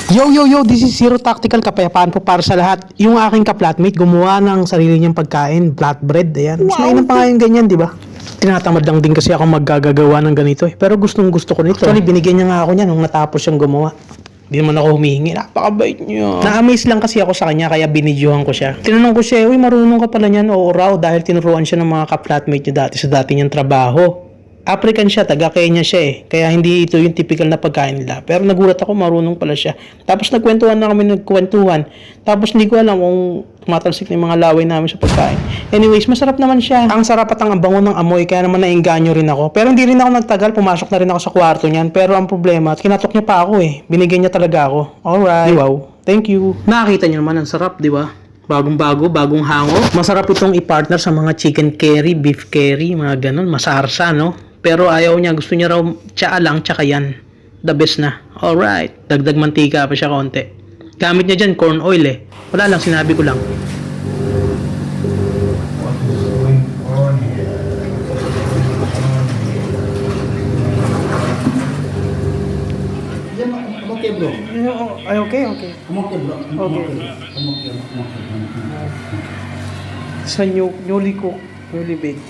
Yo, this is Zero Tactical, kapayapaan po para sa lahat. Yung aking ka-flatmate, gumawa ng sarili niyang pagkain, flatbread, ayan. Mas mainam pa nga yung ganyan, di ba? Tinatamad lang din kasi ako maggagawa ng ganito eh. Pero gustong gusto ko nito. Actually, binigyan niya nga ako niyan nung natapos siyang gumawa. Hindi naman ako humihingi. Napakabait niya. Na-amaze lang kasi ako sa kanya, kaya binidyohan ko siya. Tinanong ko siya, uy, marunong ka pala niyan? Oo raw, dahil tinuruan siya ng mga ka-flatmate niya dati sa dati niyang trabaho. African siya, taga Kenya siya eh. Kaya hindi ito yung typical na pagkain nila. Pero nagulat ako, marunong pala siya. Tapos nagkwentuhan na kami, nagkwentuhan. Tapos hindi ko alam kung tumatalsik na yung mga laway namin sa pagkain. Anyways, masarap naman siya. Ang sarap at ang bango ng amoy, kaya naman nainganyo rin ako. Pero hindi rin ako nagtagal, pumasok na rin ako sa kwarto niyan. Pero ang problema, kinatok niya pa ako eh. Binigyan niya talaga ako. Alright. Wow. Thank you. Nakakita niyo naman, ang sarap, di ba? Bagong-bago, bagong hango. Masarap itong i-partner sa mga chicken curry, beef curry, mga ganun. Masarsa, no? Pero ayaw niya, gusto niya raw tsaa lang, tsaka yan. The best na. Alright. Dagdag mantika pa siya konti. Gamit niya dyan, corn oil eh. Wala lang, sinabi ko lang. Okay, bro. Ay, okay. Okay, bro. Okay. Sa newly cooked, newly baked